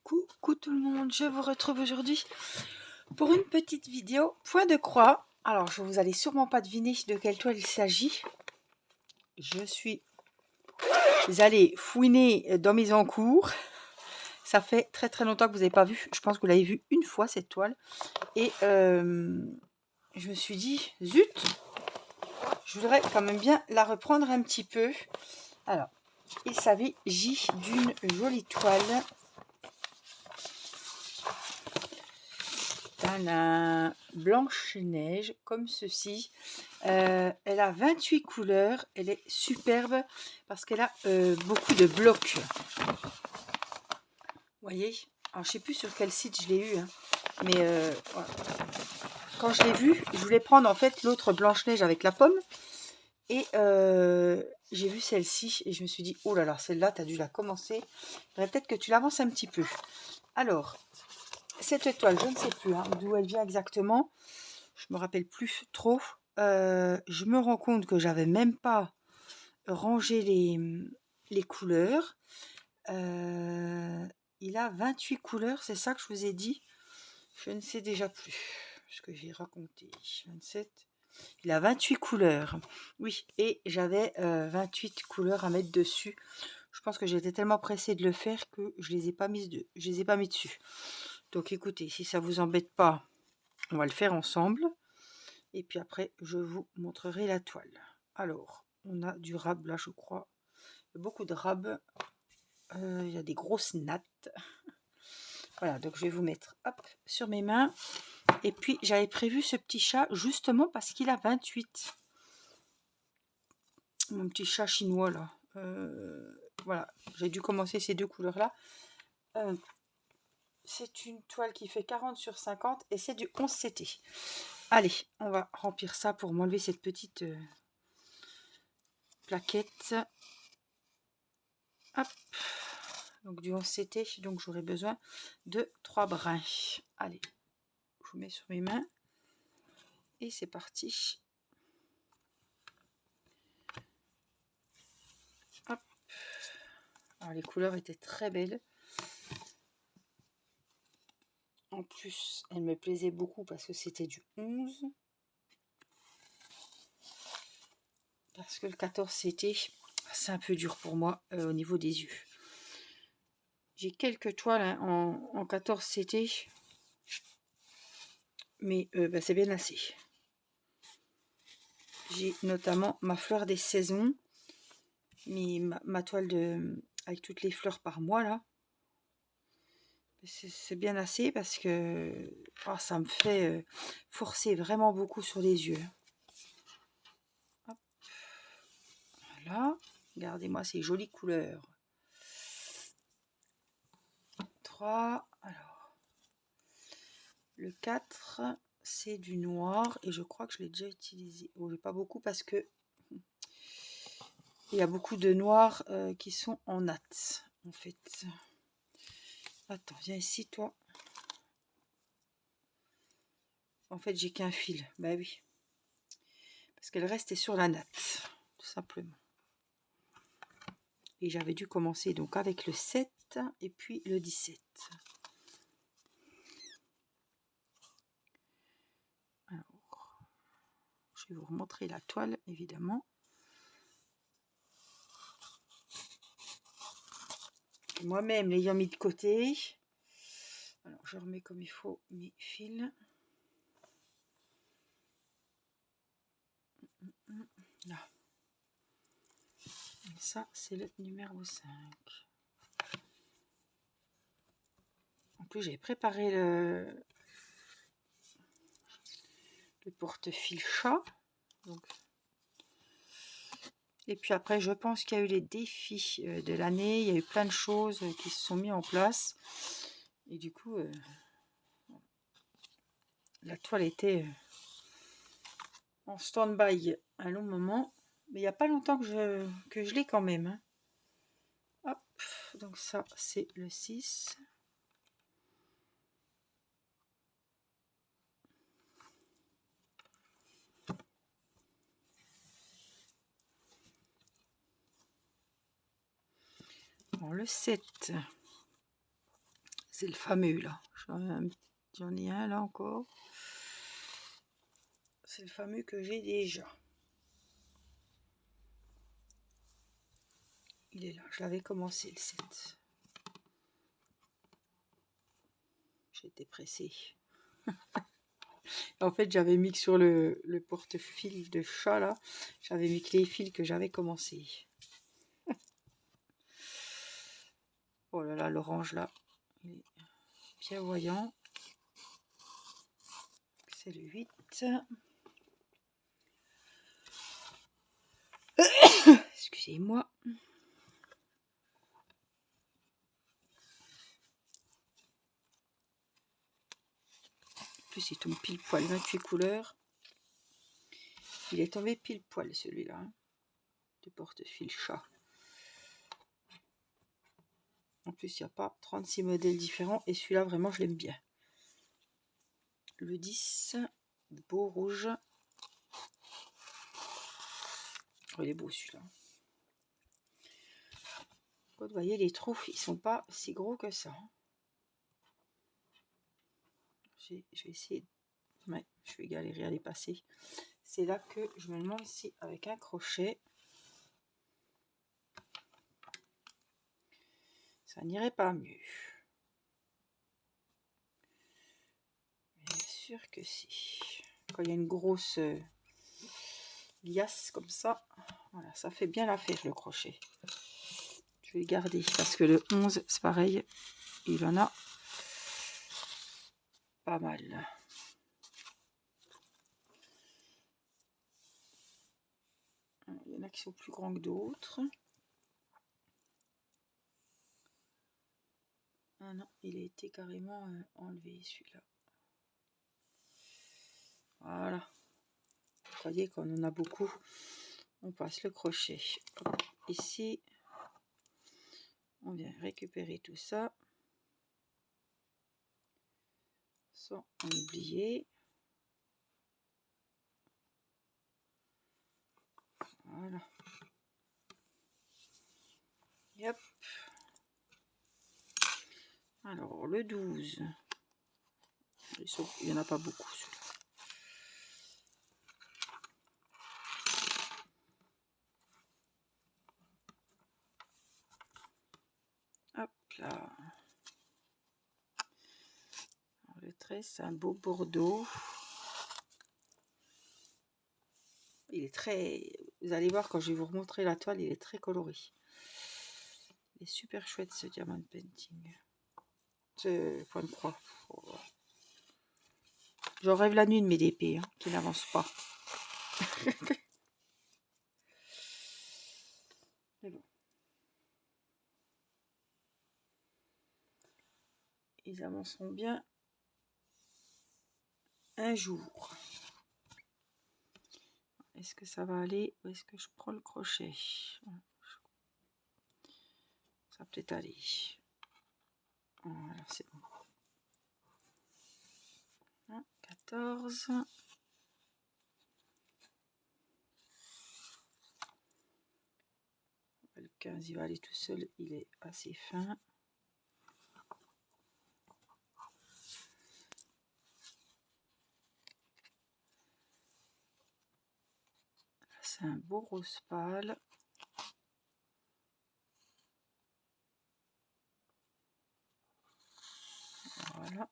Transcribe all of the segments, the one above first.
Coucou tout le monde, je vous retrouve aujourd'hui pour une petite vidéo point de croix. Alors, vous allez sûrement pas deviner de quelle toile il s'agit. Je suis allée fouiner dans mes encours. Ça fait très très longtemps que vous n'avez pas vu. Je pense que vous l'avez vu une fois cette toile. Et je me suis dit, zut, je voudrais quand même bien la reprendre un petit peu. Alors, il s'agit d'une jolie toile. Un Blanche-Neige comme ceci. Elle a 28 couleurs. Elle est superbe parce qu'elle a beaucoup de blocs. Vous voyez, alors je sais plus sur quel site je l'ai eu, hein, mais voilà. Quand je l'ai vue, je voulais prendre en fait l'autre Blanche-Neige avec la pomme. Et j'ai vu celle-ci et je me suis dit, oh là là, celle-là, tu as dû la commencer. Il faudrait peut-être que tu l'avances un petit peu. Alors, cette toile, je ne sais plus d'où elle vient exactement. Je me rappelle plus trop. Je me rends compte que j'avais même pas rangé les couleurs. Il a 28 couleurs, c'est ça que je vous ai dit. Je ne sais déjà plus ce que j'ai raconté. 27. Il a 28 couleurs. Oui, et j'avais 28 couleurs à mettre dessus. Je pense que j'étais tellement pressée de le faire que je les ai pas mis dessus. Donc écoutez, si ça vous embête pas, on va le faire ensemble. Et puis après, je vous montrerai la toile. Alors, on a du rab là, je crois. Beaucoup de rab. Il y a des grosses nattes. Voilà, donc je vais vous mettre sur mes mains. Et puis, j'avais prévu ce petit chat justement parce qu'il a 28. Mon petit chat chinois là. Voilà, j'ai dû commencer ces deux couleurs-là. C'est une toile qui fait 40 sur 50 et c'est du 11 CT. Allez, on va remplir ça pour m'enlever cette petite plaquette. Hop. Donc du 11 CT, donc j'aurai besoin de 3 brins. Allez, je vous mets sur mes mains. Et c'est parti. Hop. Alors les couleurs étaient très belles. En plus, elles me plaisaient beaucoup parce que c'était du 11. Parce que le 14 CT, c'est un peu dur pour moi au niveau des yeux. J'ai quelques toiles en 14 CT. Mais c'est bien assez. J'ai notamment ma fleur des saisons. Ma toile avec toutes les fleurs par mois là. C'est bien assez parce que ça me fait forcer vraiment beaucoup sur les yeux. Hop. Voilà. Regardez-moi ces jolies couleurs. 3. Alors. Le 4, c'est du noir. Et je crois que je l'ai déjà utilisé. Bon, pas beaucoup parce que il y a beaucoup de noirs qui sont en natte. En fait. Attends, viens ici, toi. En fait, j'ai qu'un fil. Bah oui. Parce qu'elle restait sur la natte, tout simplement. Et j'avais dû commencer donc avec le 7 et puis le 17. Alors, je vais vous remontrer la toile, évidemment. Moi-même, l'ayant mis de côté. Alors, je remets comme il faut mes fils. Là. Et ça, c'est le numéro 5. En plus, j'ai préparé le porte-fil chat. Donc, et puis après, je pense qu'il y a eu les défis de l'année. Il y a eu plein de choses qui se sont mis en place. Et du coup, la toile était en stand-by un long moment. Mais il n'y a pas longtemps que je l'ai quand même. Hein. Hop, donc ça, c'est le 6. Bon, le 7, C'est le fameux là. J'en ai un là encore. C'est le fameux que j'ai déjà. Il est là. Je l'avais commencé le 7. J'étais pressée. En fait, j'avais mis que sur le porte-fil de chat là. J'avais mis que les fils que j'avais commencé. Oh là là, l'orange là. Il est bien voyant. C'est le 8. Excusez-moi. En plus, il tombe pile poil 28 couleurs. Il est tombé pile poil celui-là. Hein, du porte-fil chat. En plus, il n'y a pas 36 modèles différents. Et celui-là, vraiment, je l'aime bien. Le 10, beau rouge. Oh, il est beau celui-là. Vous voyez, les trous, ils sont pas si gros que ça. Je vais essayer. Ouais, je vais galérer à les passer. C'est là que je me demande si avec un crochet, ça n'irait pas mieux. Bien sûr que si. Quand il y a une grosse liasse comme ça, voilà, ça fait bien l'affaire le crochet. Je vais le garder parce que le 11, c'est pareil, il en a pas mal. Il y en a qui sont plus grands que d'autres. Ah non, il a été carrément enlevé celui-là. Voilà. Vous voyez qu'on en a beaucoup. On passe le crochet. Hop, ici, on vient récupérer tout ça. Sans en oublier. Voilà. Et hop. Alors, le 12. Il n'y en a pas beaucoup, celui-là. Hop là. Alors, le 13, c'est un beau bordeaux. Il est très... Vous allez voir quand je vais vous remontrer la toile, il est très coloré. Il est super chouette ce diamant painting. Ce point de croix. Oh. J'en rêve la nuit de mes DP, hein, qui n'avancent pas. Mais bon. Ils avanceront bien un jour. Est-ce que ça va aller ou est-ce que je prends le crochet? Ça va peut-être aller. Voilà, c'est bon. 14. Le 15, il va aller tout seul. Il est assez fin. C'est un beau rose pâle. Voilà.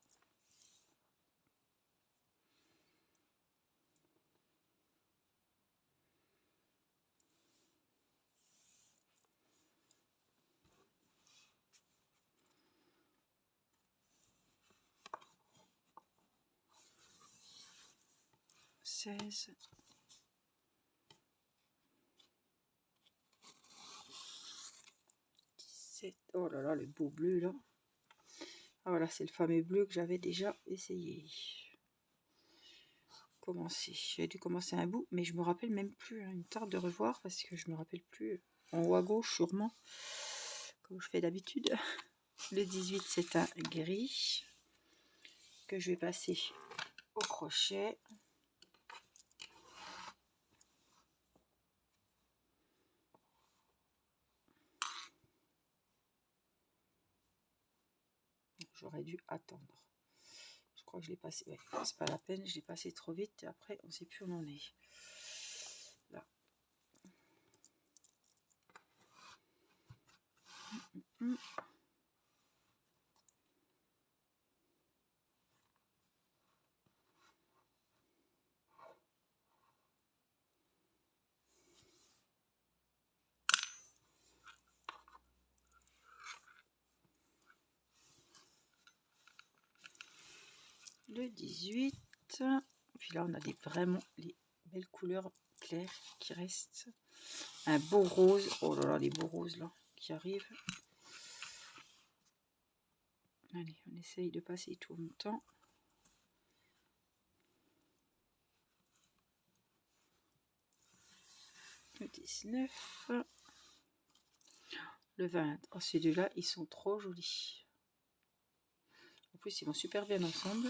Seize. 17. Oh là là, le beau bleu là. Ah voilà, c'est le fameux bleu que j'avais déjà essayé. J'ai dû commencer un bout, mais je me rappelle même plus. Hein, il me tarde de revoir parce que je me rappelle plus. En haut à gauche, sûrement, comme je fais d'habitude. Le 18, c'est un gris que je vais passer au crochet. j'aurais dû attendre. Je crois que je l'ai passé, ouais, c'est pas la peine, je l'ai passé trop vite et après on sait plus où on en est. Là. Le 18. Puis là, on a vraiment les belles couleurs claires qui restent. Un beau rose. Oh là là, les beaux roses là qui arrivent. Allez, on essaye de passer tout en même temps. Le 19. Le 20. Oh, ces deux-là, ils sont trop jolis. En plus, ils vont super bien ensemble.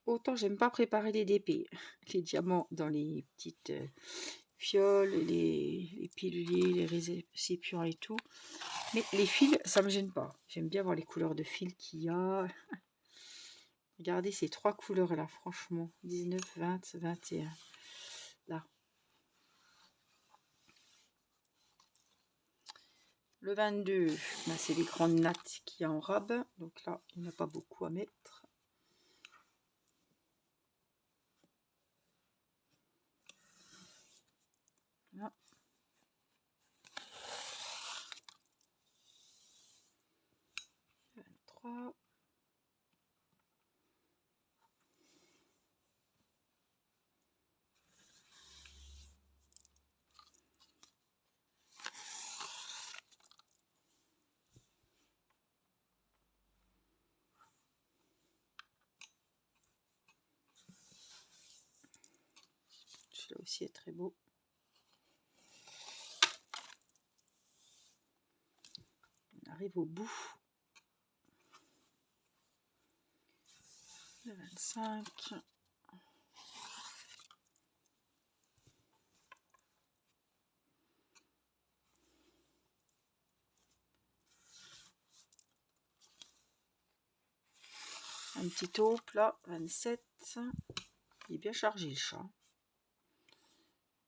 Autant j'aime pas préparer les DP, les diamants dans les petites fioles, les piluliers, les récipients et tout. Mais les fils, ça me gêne pas. J'aime bien voir les couleurs de fils qu'il y a. Regardez ces trois couleurs là, franchement. 19, 20, 21. Là. Le 22, ben c'est les grandes nattes qu'il y a en rab. Donc là, il n'y en a pas beaucoup à mettre. Là. Le 23. Celui-là aussi est très beau. On arrive au bout. Le 25. Un petit taupe là, 27. Il est bien chargé le chat.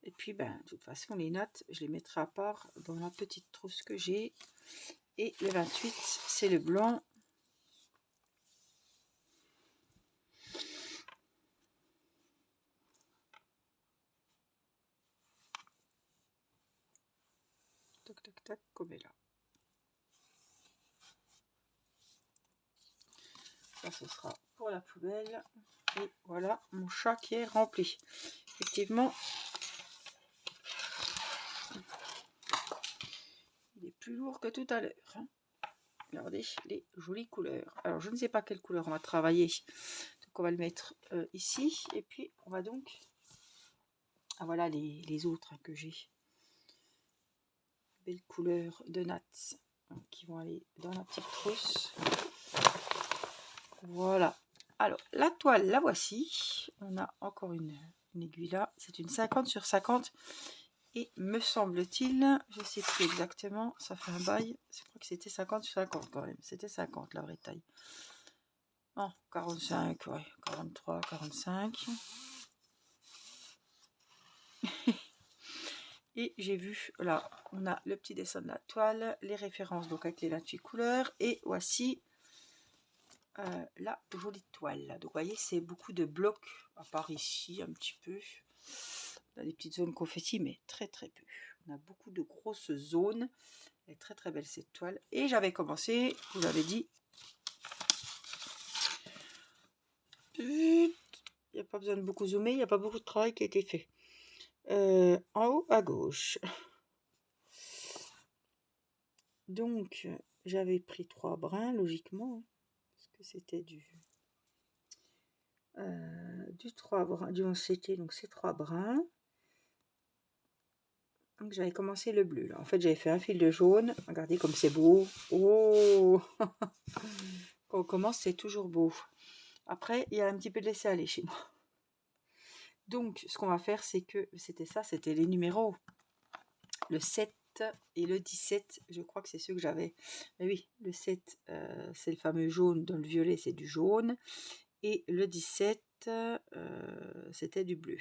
Et puis, ben, de toute façon, les nattes, je les mettrai à part dans la petite trousse que j'ai. Et le 28, c'est le blanc. Tac, tac, tac, comme est là. Ça, ce sera pour la poubelle. Et voilà, mon chat qui est rempli. Effectivement, il est plus lourd que tout à l'heure. Hein. Regardez les jolies couleurs. Alors, je ne sais pas quelle couleur on va travailler. Donc, on va le mettre ici. Et puis, on va donc... Ah, voilà les autres que j'ai. Belles couleurs de nattes qui vont aller dans la petite trousse. Voilà. Alors, la toile, la voici. On a encore une aiguille là. C'est une 50 sur 50. Et me semble-t-il, je ne sais plus exactement, ça fait un bail. Je crois que c'était 50 sur 50 quand même. C'était 50 la vraie taille. Oh, 45, ouais. 43, 45. Et j'ai vu, là, on a le petit dessin de la toile, les références donc avec les 28 couleurs. Et voici la jolie toile. Donc, vous voyez, c'est beaucoup de blocs, à part ici, un petit peu. On a des petites zones confetti, mais très très peu. On a beaucoup de grosses zones. Elle est très très belle cette toile. Et j'avais commencé, je vous l'avais dit. Il n'y a pas besoin de beaucoup zoomer, il n'y a pas beaucoup de travail qui a été fait. En haut à gauche. Donc, j'avais pris 3 brins, logiquement. Parce que c'était du 3 brins, du 11 CT, donc c'est 3 brins. Donc j'avais commencé le bleu là. En fait j'avais fait un fil de jaune. Regardez comme c'est beau. Oh quand on commence c'est toujours beau. Après il y a un petit peu de laisser aller chez moi. Donc ce qu'on va faire c'est que c'était ça, c'était les numéros. Le 7, 7 et le 17. Je crois que c'est ceux que j'avais. Mais oui, le 7, c'est le fameux jaune. Dans le violet, c'est du jaune. Et le 17, c'était du bleu.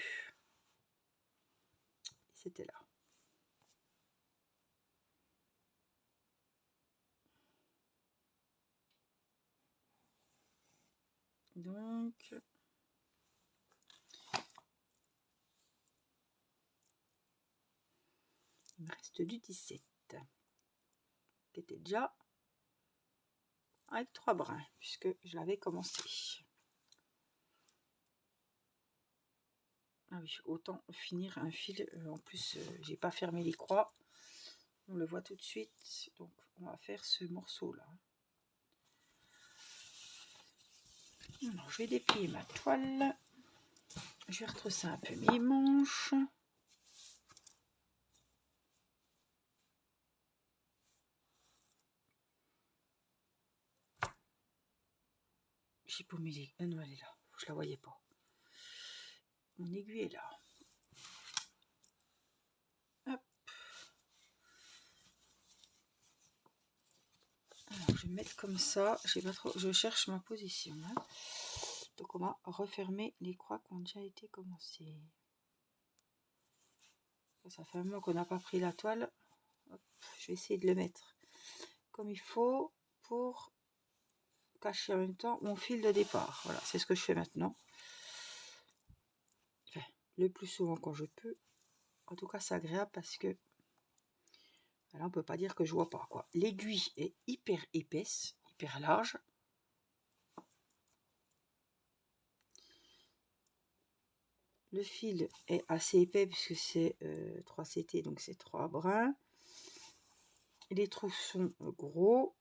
C'était là. Donc, il me reste du 17, qui était déjà avec 3 brins, puisque je l'avais commencé. Ah oui, autant finir un fil. En plus, j'ai pas fermé les croix. On le voit tout de suite. Donc, on va faire ce morceau-là. Alors, je vais déplier ma toile. Je vais retrousser un peu mes manches. J'ai paumé les... Ah non, elle est là. Je la voyais pas. Mon aiguille est là. Hop. Alors, je vais mettre comme ça. Pas trop... Je cherche ma position. Hein. Donc, on va refermer les croix qui ont déjà été commencées. Ça fait un moment qu'on n'a pas pris la toile. Hop. Je vais essayer de le mettre comme il faut pour cacher en même temps mon fil de départ. Voilà, c'est ce que je fais maintenant. Enfin, le plus souvent quand je peux. En tout cas, c'est agréable parce que là, on peut pas dire que je vois pas quoi. L'aiguille est hyper épaisse, hyper large. Le fil est assez épais puisque c'est 3 CT, donc c'est 3 brins. Les trous sont gros.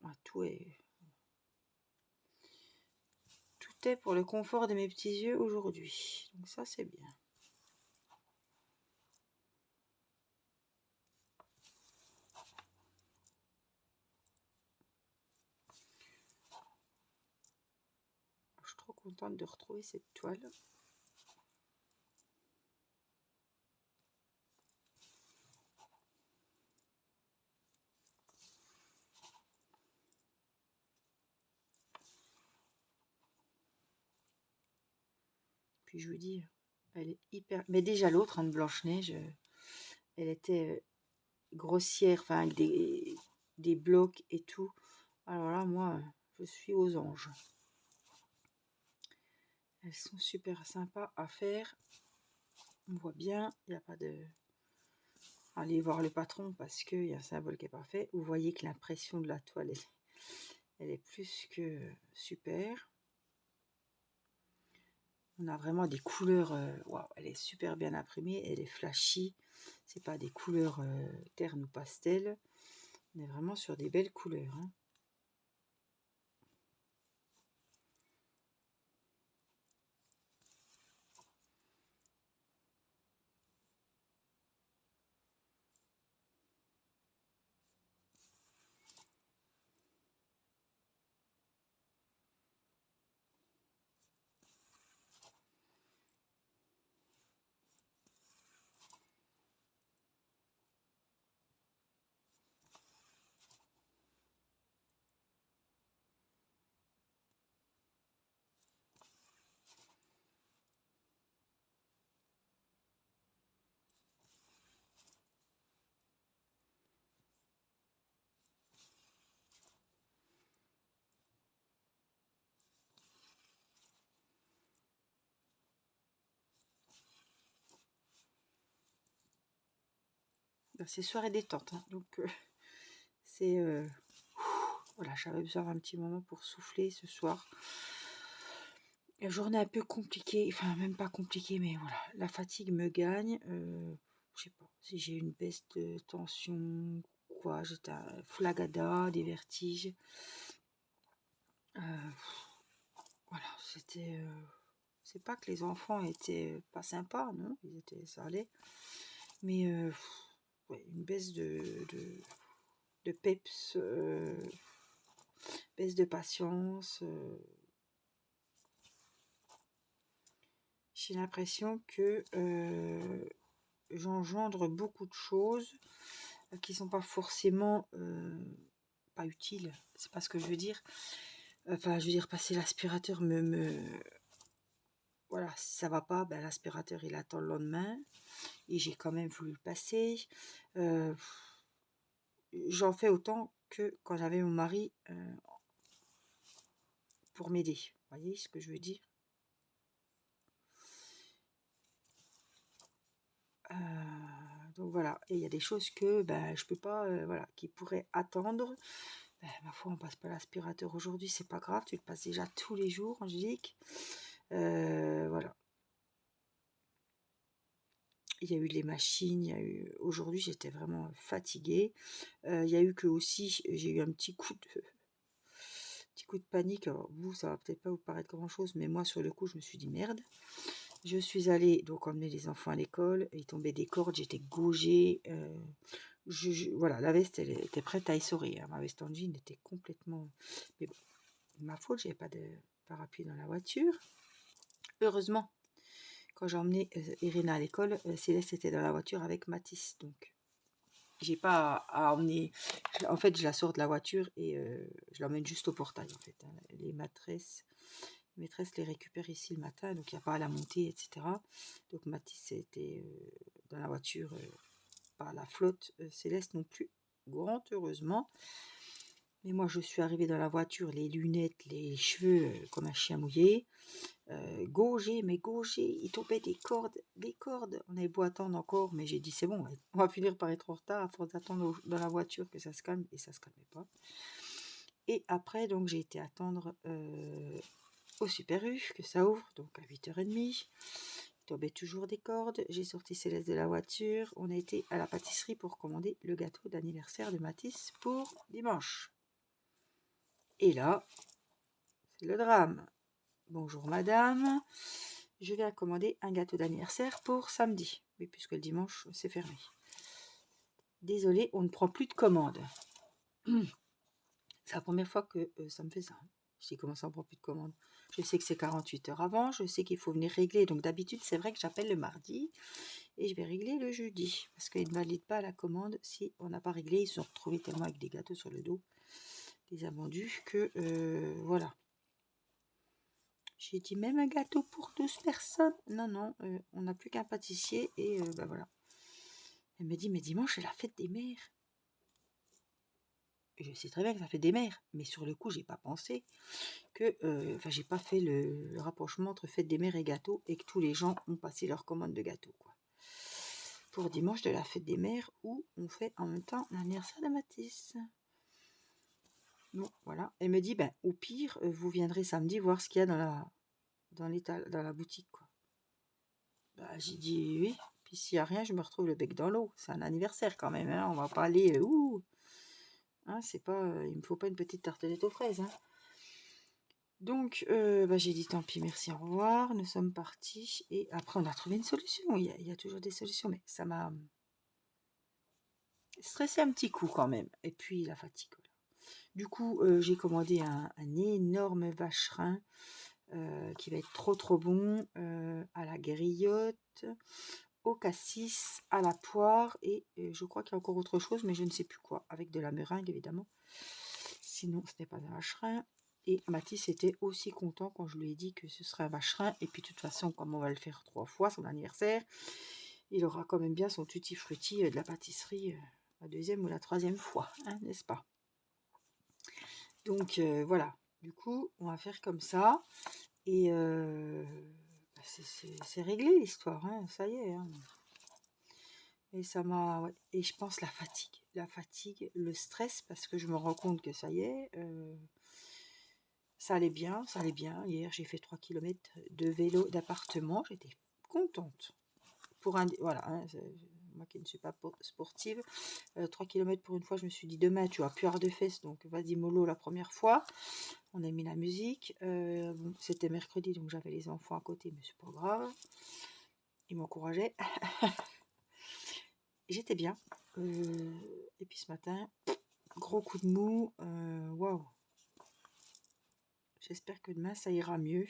Tout est pour le confort de mes petits yeux aujourd'hui. Donc ça, c'est bien. Je suis trop contente de retrouver cette toile. Puis je vous dis, elle est hyper... Mais déjà l'autre, hein, de Blanche-Neige, elle était grossière, enfin avec des blocs et tout. Alors là, moi, je suis aux anges. Elles sont super sympas à faire. On voit bien, il n'y a pas de... Allez voir le patron parce qu'il y a un symbole qui n'est pas fait. Vous voyez que l'impression de la toile, elle est plus que super. On a vraiment des couleurs, waouh, elle est super bien imprimée, elle est flashy. C'est pas des couleurs terne ou pastel. On est vraiment sur des belles couleurs. Hein. Ben, c'est soirée détente, hein. Donc c'est... voilà, j'avais besoin d'un petit moment pour souffler ce soir. La journée un peu compliquée, enfin même pas compliquée, mais voilà, la fatigue me gagne. Je sais pas si j'ai une baisse de tension, quoi, j'étais un flagada, des vertiges. Voilà, c'était... c'est pas que les enfants étaient pas sympas, non, ils étaient, ça allait. Mais ouais, une baisse de peps, baisse de patience. J'ai l'impression que j'engendre beaucoup de choses. qui sont pas forcément pas utiles. C'est pas ce que je veux dire. Enfin, je veux dire, passer l'aspirateur voilà, si ça va pas, ben, l'aspirateur il attend le lendemain. Et j'ai quand même voulu le passer. Euh, J'en fais autant que quand j'avais mon mari pour m'aider. Vous voyez ce que je veux dire? Donc voilà, et il y a des choses que ben, je peux pas, voilà, qui pourraient attendre. Ben, ma foi, on passe pas l'aspirateur aujourd'hui, c'est pas grave, tu le passes déjà tous les jours, Angélique. Voilà. Il y a eu les machines, il y a eu. Aujourd'hui, j'étais vraiment fatiguée. Il y a eu que aussi, j'ai eu un petit coup de panique. Alors, vous, ça va peut-être pas vous paraître grand-chose, mais moi, sur le coup, je me suis dit merde. Je suis allée donc emmener les enfants à l'école. Il tombait des cordes, j'étais gaugée. Voilà, la veste, elle était prête à essorer, hein. Ma veste en jean était complètement. Mais bon, ma faute, j'avais pas de parapluie dans la voiture. Heureusement, quand j'ai emmené Irina à l'école, Céleste était dans la voiture avec Mathis. Donc, j'ai pas à emmener. En fait, je la sors de la voiture et je l'emmène juste au portail. En fait, hein. Les maîtresses les récupèrent ici le matin, donc il n'y a pas à la monter, etc. Donc Mathis était dans la voiture, pas la flotte Céleste non plus, grand heureusement. Mais moi, je suis arrivée dans la voiture, les lunettes, les cheveux comme un chien mouillé. Gaugé, mais gaugé, il tombait des cordes. On avait beau attendre encore, mais j'ai dit c'est bon, on va finir par être en retard à force d'attendre dans la voiture que ça se calme, et ça se calmait pas. Et après, donc j'ai été attendre au Super U, que ça ouvre, donc à 8h30. Il tombait toujours des cordes. J'ai sorti Céleste de la voiture. On a été à la pâtisserie pour commander le gâteau d'anniversaire de Mathis pour dimanche. Et là, c'est le drame. Bonjour madame, je viens commander un gâteau d'anniversaire pour samedi. Oui, puisque le dimanche, c'est fermé. Désolée, on ne prend plus de commandes. C'est la première fois que ça me fait ça. Je dis comment ça, on ne prend plus de commandes. Je sais que c'est 48 heures avant, je sais qu'il faut venir régler. Donc d'habitude, c'est vrai que j'appelle le mardi et je vais régler le jeudi. Parce qu'ils ne valident pas la commande si on n'a pas réglé. Ils se sont retrouvés tellement avec des gâteaux sur le dos, des invendus, que voilà. J'ai dit même un gâteau pour 12 personnes. Non, non, on n'a plus qu'un pâtissier et ben voilà. Elle me dit, mais dimanche, c'est la fête des mères. Et je sais très bien que ça fait des mères, mais sur le coup, j'ai pas pensé que, enfin, j'ai pas fait le rapprochement entre fête des mères et gâteau et que tous les gens ont passé leur commande de gâteau, quoi. Pour dimanche de la fête des mères où on fait en même temps l'anniversaire de Mathis. Bon, voilà. Elle me dit, ben, au pire, vous viendrez samedi voir ce qu'il y a dans la boutique, quoi. Bah, j'ai dit oui. Puis s'il n'y a rien, je me retrouve le bec dans l'eau. C'est un anniversaire quand même, hein. On va pas aller ouh. Hein, c'est pas, il me faut pas une petite tartelette aux fraises, hein. Donc, bah, j'ai dit tant pis, merci, au revoir. Nous sommes partis et après on a trouvé une solution. Il y a toujours des solutions, mais ça m'a stressé un petit coup quand même. Et puis la fatigue. Voilà. Du coup, j'ai commandé un énorme vacherin qui va être trop bon à la griotte, au cassis, à la poire et je crois qu'il y a encore autre chose, mais je ne sais plus quoi, avec de la meringue évidemment. Sinon, ce n'est pas un vacherin. Et Mathis était aussi content quand je lui ai dit que ce serait un vacherin. Et puis de toute façon, comme on va le faire 3 fois, son anniversaire, il aura quand même bien son tutti frutti de la pâtisserie la deuxième ou la troisième fois, hein, n'est-ce pas? Donc voilà, du coup, on va faire comme ça. Et bah, c'est réglé l'histoire, hein, ça y est. Hein. Et ça m'a. Ouais. Et je pense la fatigue, le stress, parce que je me rends compte que ça y est, ça allait bien, ça allait bien. Hier, j'ai fait 3 km de vélo d'appartement, j'étais contente. Pour un, voilà, hein, moi qui ne suis pas sportive, 3 km pour une fois, je me suis dit demain tu vas plus avoir de fesses, donc vas-y mollo la première fois. On a mis la musique, bon, c'était mercredi, donc j'avais les enfants à côté, mais c'est pas grave. Ils m'encourageaient. J'étais bien. Et puis ce matin, gros coup de mou. Waouh. J'espère que demain ça ira mieux.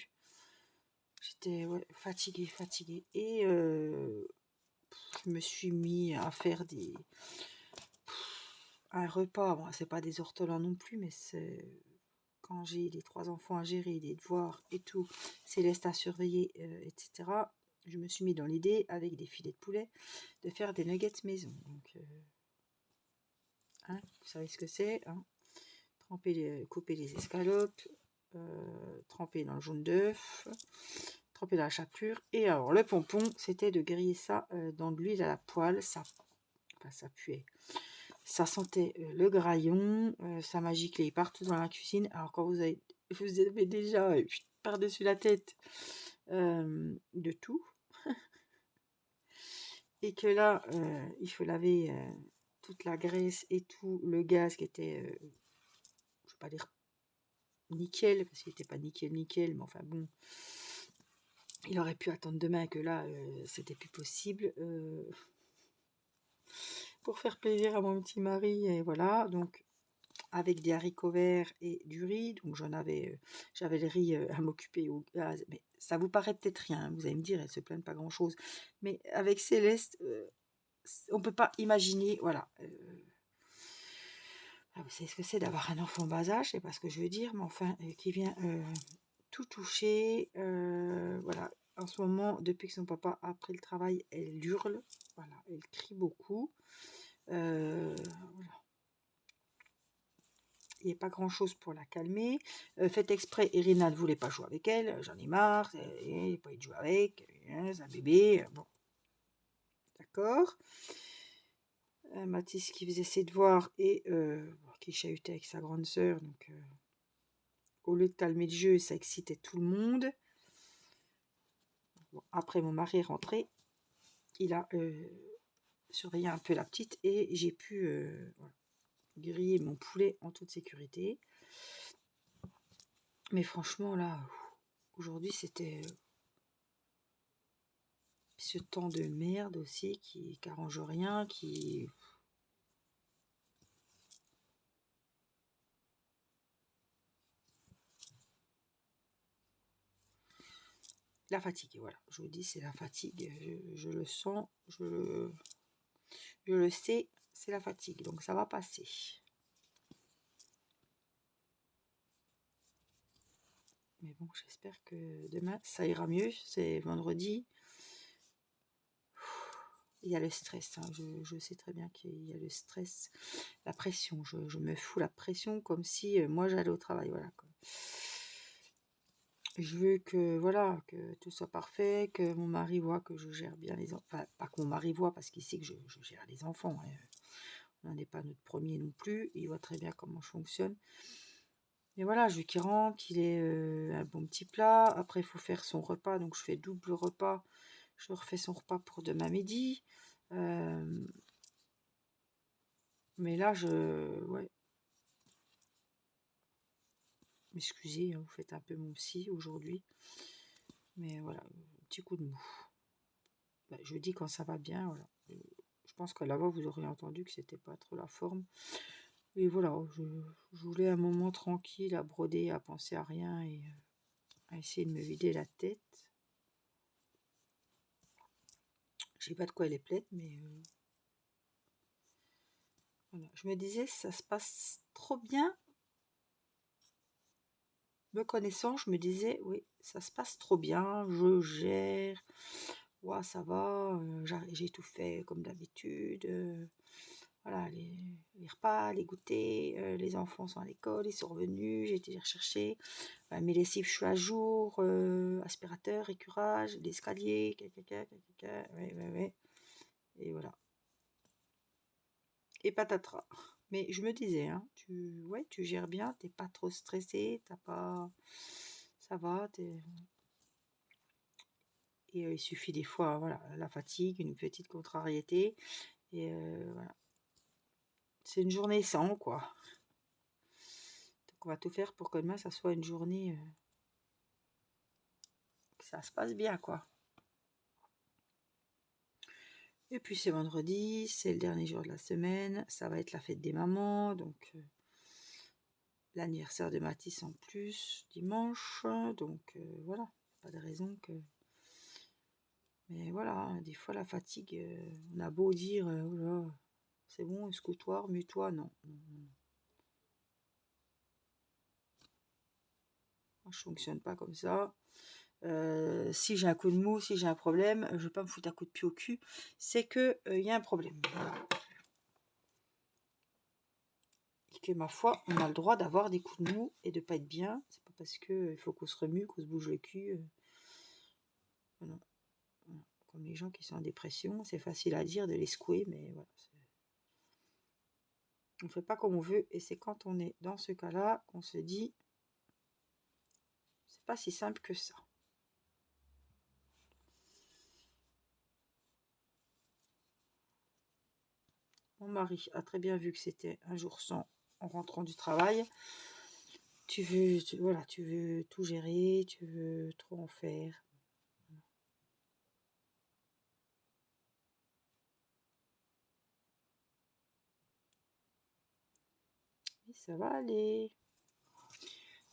J'étais fatiguée. Et je me suis mis à faire un repas, bon, c'est pas des ortolans non plus, mais c'est quand j'ai les 3 enfants à gérer, les devoirs et tout, Céleste à surveiller, etc. Je me suis mis dans l'idée, avec des filets de poulet, de faire des nuggets maison. Donc, hein, vous savez ce que c'est, hein, couper les escalopes, tremper dans le jaune d'œuf, tremper dans la chapelure. Et alors, le pompon, c'était de griller ça dans de l'huile à la poêle. Ça puait. Ça sentait le graillon, ça m'a giclé partout dans la cuisine. Alors quand vous avez déjà par-dessus la tête de tout, et que là, il faut laver toute la graisse et tout le gaz qui était, je ne vais pas dire nickel, parce qu'il n'était pas nickel, mais enfin bon, il aurait pu attendre demain, que là, c'était plus possible. Pour faire plaisir à mon petit mari, et voilà, donc avec des haricots verts et du riz, donc j'avais le riz à m'occuper au gaz, mais ça vous paraît peut-être rien, vous allez me dire, elle se plaint pas grand-chose, mais avec Céleste, on peut pas imaginer, voilà. Vous savez ce que c'est d'avoir un enfant bas âge, c'est pas ce que je veux dire, mais enfin, qui vient tout toucher, voilà. En ce moment, depuis que son papa a pris le travail, elle hurle, voilà, elle crie beaucoup, voilà. Il n'y a pas grand chose pour la calmer. Faites exprès, Irina ne voulait pas jouer avec elle, j'en ai marre, il n'y a pas envie de jouer avec, c'est un bébé, bon, d'accord. Mathis qui faisait ses devoirs et qui chahutait avec sa grande sœur, donc au lieu de calmer le jeu, ça excitait tout le monde. Bon, après mon mari est rentré, il a surveillé un peu la petite et j'ai pu voilà, griller mon poulet en toute sécurité. Mais franchement là, aujourd'hui c'était ce temps de merde aussi qui arrange rien, qui... La fatigue, voilà. Je vous dis, c'est la fatigue. Je le sens, je le sais, c'est la fatigue. Donc ça va passer. Mais bon, j'espère que demain, ça ira mieux. C'est vendredi. Il y a le stress. Hein. Je sais très bien qu'il y a le stress. La pression. Je me fous la pression comme si moi, j'allais au travail. Voilà, quoi. Je veux que, voilà, que tout soit parfait, que mon mari voit que je gère bien les enfants. Enfin, pas que mon mari voit, parce qu'il sait que je gère les enfants. Hein. On n'en est pas notre premier non plus. Il voit très bien comment je fonctionne. Et voilà, je veux qu'il rentre, qu'il ait un bon petit plat. Après, il faut faire son repas. Donc, je fais double repas. Je refais son repas pour demain midi. Mais là, ouais. M'excusez, hein, vous faites un peu mon psy aujourd'hui. Mais voilà, un petit coup de mou. Bah, je dis quand ça va bien, voilà. Je pense que là-bas, vous auriez entendu que c'était pas trop la forme. Et voilà, je voulais un moment tranquille à broder, à penser à rien et à essayer de me vider la tête. Je sais pas de quoi elle est pleine, mais voilà. Je me disais, ça se passe trop bien. Me connaissant, je me disais, oui, ça se passe trop bien, je gère, ouais, ça va, j'ai tout fait comme d'habitude. Voilà, les repas, les goûters, les enfants sont à l'école, ils sont revenus, j'ai été les rechercher. Mes lessives, je suis à jour, aspirateur, écurage, l'escalier, ouais, ouais, ouais. Et voilà. Et patatras. Mais je me disais, hein, ouais, tu gères bien, t'es pas trop stressé, t'as pas... Ça va, et il suffit des fois, voilà, la fatigue, une petite contrariété, et voilà. C'est une journée sans, quoi. Donc on va tout faire pour que demain, ça soit une journée... que ça se passe bien, quoi. Et puis c'est vendredi, c'est le dernier jour de la semaine, ça va être la fête des mamans, donc l'anniversaire de Mathis en plus, dimanche, donc voilà, pas de raison que... Mais voilà, des fois la fatigue, on a beau dire, oh là, c'est bon, escoutoir, mets-toi, non. Moi, je fonctionne pas comme ça. Si j'ai un coup de mou, si j'ai un problème, je vais pas me foutre un coup de pied au cul, c'est que y a un problème. Voilà. Et que ma foi, on a le droit d'avoir des coups de mou et de pas être bien. C'est pas parce que il faut qu'on se remue, qu'on se bouge le cul. Voilà. Voilà. Comme les gens qui sont en dépression, c'est facile à dire de les secouer, mais voilà. On fait pas comme on veut, et c'est quand on est dans ce cas-là qu'on se dit, c'est pas si simple que ça. Mon mari a très bien vu que c'était un jour sans en rentrant du travail. Tu veux tout gérer, tu veux trop en faire. Mais ça va aller.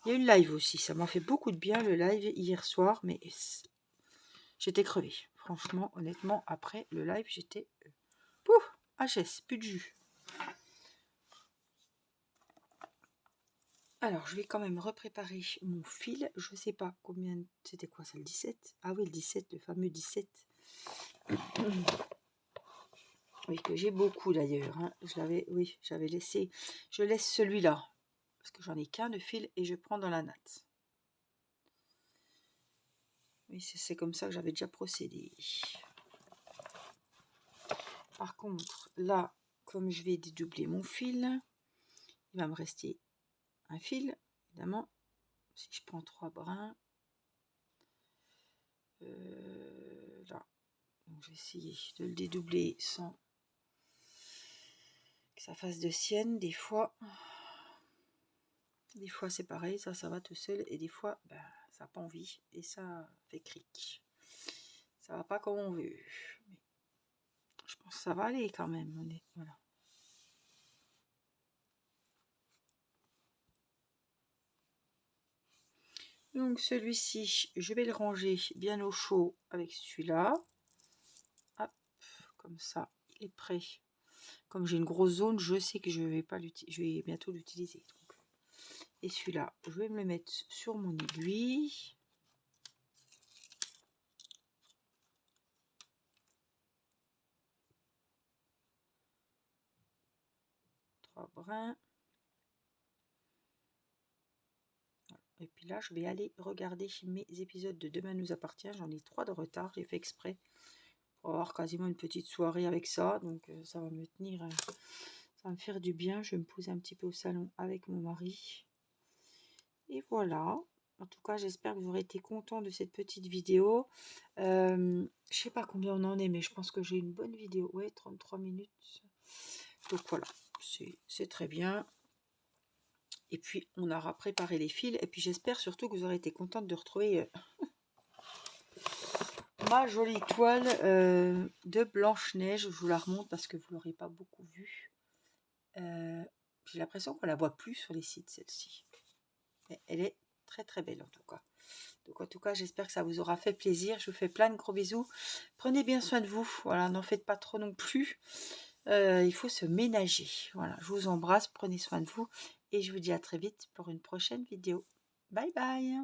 Il y a eu le live aussi, ça m'a fait beaucoup de bien le live hier soir, mais j'étais crevée. Franchement, honnêtement, après le live, j'étais... Pouf, HS, plus de jus. Alors, je vais quand même repréparer mon fil. Je sais pas combien... C'était quoi ça, le 17? Ah oui, le 17, le fameux 17. Oui, que j'ai beaucoup d'ailleurs. Hein. J'avais laissé... Je laisse celui-là. Parce que j'en ai qu'un de fil et je prends dans la natte. Oui, c'est comme ça que j'avais déjà procédé. Par contre, là, comme je vais dédoubler mon fil, il va me rester un fil, évidemment. Si je prends 3 brins, là, donc je vais essayer de le dédoubler sans que ça fasse de sienne. Des fois c'est pareil, ça va tout seul, et des fois, ben, ça n'a pas envie, et ça fait cric. Ça va pas comme on veut, mais je pense que ça va aller quand même. Voilà. Donc celui-ci, je vais le ranger bien au chaud avec celui-là. Hop, comme ça, il est prêt. Comme j'ai une grosse zone, je sais que je vais bientôt l'utiliser. Et celui-là, je vais me le mettre sur mon aiguille. Trois brins. Et puis là, je vais aller regarder mes épisodes de Demain nous appartient. J'en ai 3 de retard, j'ai fait exprès pour avoir quasiment une petite soirée avec ça. Donc ça va me tenir, ça va me faire du bien. Je vais me poser un petit peu au salon avec mon mari. Et voilà. En tout cas, j'espère que vous aurez été content de cette petite vidéo. Je sais pas combien on en est, mais je pense que j'ai une bonne vidéo. Ouais, 33 minutes. Donc voilà, c'est très bien. Et puis, on aura préparé les fils. Et puis, j'espère surtout que vous aurez été contente de retrouver ma jolie toile de Blanche-Neige. Je vous la remonte parce que vous ne l'aurez pas beaucoup vue. J'ai l'impression qu'on la voit plus sur les sites, celle-ci. Mais elle est très très belle en tout cas. Donc en tout cas, j'espère que ça vous aura fait plaisir. Je vous fais plein de gros bisous. Prenez bien soin de vous. Voilà, n'en faites pas trop non plus. Il faut se ménager. Voilà, je vous embrasse. Prenez soin de vous. Et je vous dis à très vite pour une prochaine vidéo. Bye bye.